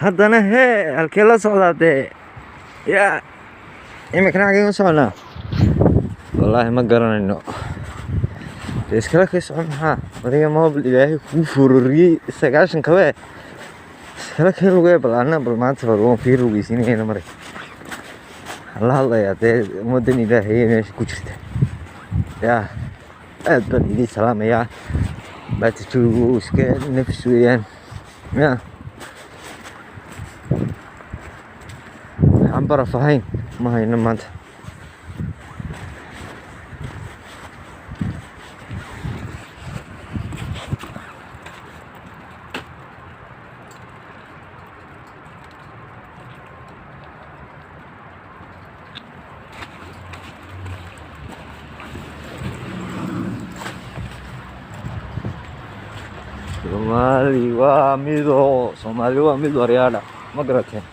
haddana hee halkee la socdaa dee yaa imikana xageen u soconaa wallaahi ma garanayno dee iskala kay socon maxaa adiga moobil ilaahay kuu foororiyey 90 kabe iskala kay lugee bal anna bal maanta bal waan fiir lugeysiinayna maray la hadlayaa dee ummadan ilaahay meesha ku jirta yaa aad baan idin salaamayaa baati joogo iska nafis weeyaan yaa waxaan baraf ahayn ma hayno maanta Soomaali waa mid waryaadha ma garateen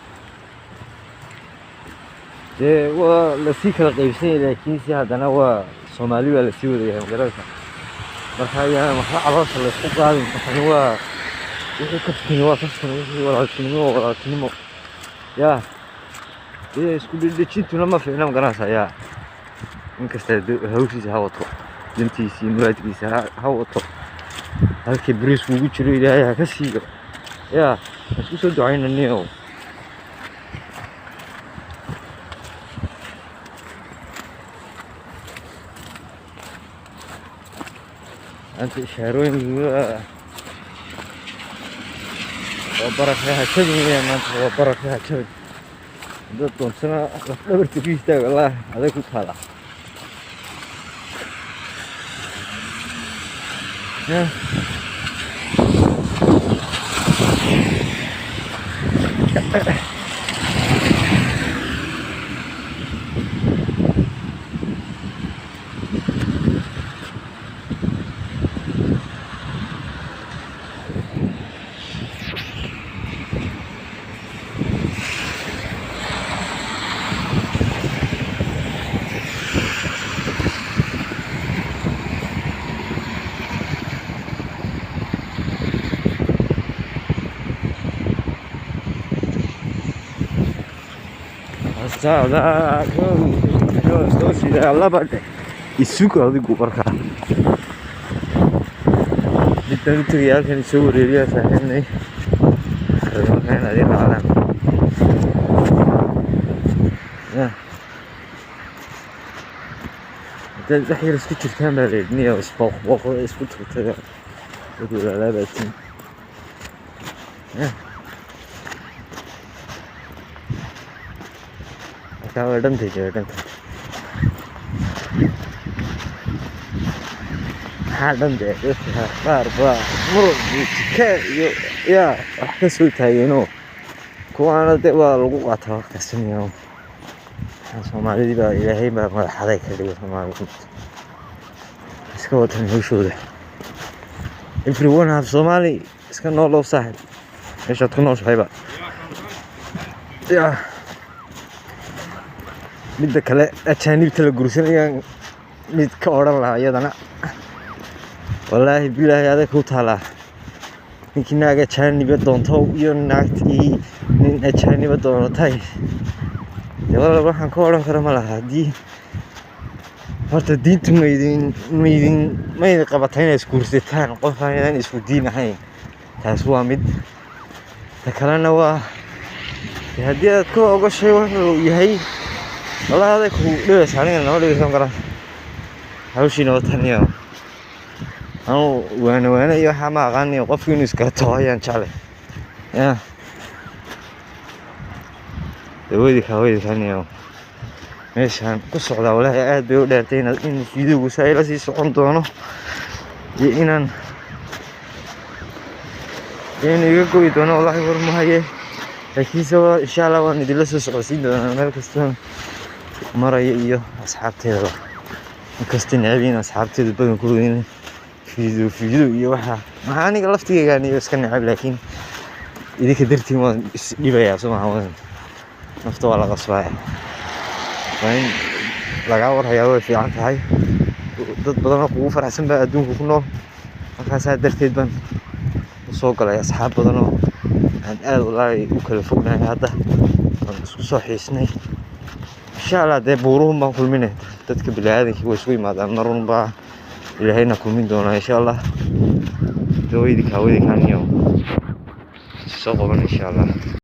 dee waa lasii kala qaybsanyay laakiinse haddana waa Soomaali waa lasii wadayahay magarata marka ayaan waxba caloosha laysku qaadin waxani waa wixii kafkani waa kafkani wixii walaaltinimo waa walaaltinimo yaa dee isku dhedhejintuna ma fiicna magaranaysa yaa inkasta hawshiisa ha wato dantiisii muraadkiisa ha wato halkii bariisku ugu jiro ilaahay ha ka siiyo yaa isku soo ducaynaniyo أنت شهرين وبركها كذي يا ما أنت وبركها كذي دوتون سنة لبرت فيه تا والله هذا كل هذا هذا شو سيدا الله بعد يسوق هذي كوبركا بالتالي ريال كان يسوي ريال سهلني كان هذه العالم ده الحين سكتش كامل الدنيا وسباق باق اسكت كذا يقول لا بس Kadang tidak hadang deh barba murug jika ya kesultan you kuana deh wah lagu kata kesini Somali juga ilahi banget hadai kali Somali sekarang tuh nusul everyone have Somali sekarang nol sahel esat kenal saya ya midda kale ajaanibta la guursanayaan mid ka oran lahaa iyadana wallaahi bilaahi adag ku taala ninkii naaga ajaaniba doonto iyo naagtii nin ajaaniba doonatay wallaahi waxaan ka oran karo ma laha haddii horta diintu maydin qabatay inay isguursataan qof aan isku diin ahayn taas waa mid ta kalena waa haddii aad ka ogashay wuxuu yahay والله هذا هو ليش علينا نقول لك كم قرن هالشيء نوتني أو وانا يا حما غني وقف يونس كتوه ينشله يا دويدي ثاني ماشي هم قصة على ولا قاعد بيقول لتين إن فيديو وسائل أسي سقون تونه يإنن يعني يقول يتونه والله يقول ما هي لكن سوا إن شاء الله وندلس سقسين ده أنا كستان maraya iyo asxaabteeda inkastoo naabeen asxaabteeda badan ku weyn fiidiyo iyo waxa aniga laftigeyga aniga iska nacab laakiin idinka dartiin waan isdhibayaa Soomaaliya nafta waa la qasbaa waan laga warhayaa way fiican tahay dad badan oo ugu faraxsan baa adduunka ku nool markaas darteed baan soo galay asxaab badan oo aad wallaahi u kala fognahay hadda aan isku soo xiisnay insha allah dee buuruhun baan kulminay dadka bini'aadamka way isugu yimaadaan marun baa ilaahayna kulmin doonaa insha allah dawaydi kaawadi kaaniyo soo qaban insha allah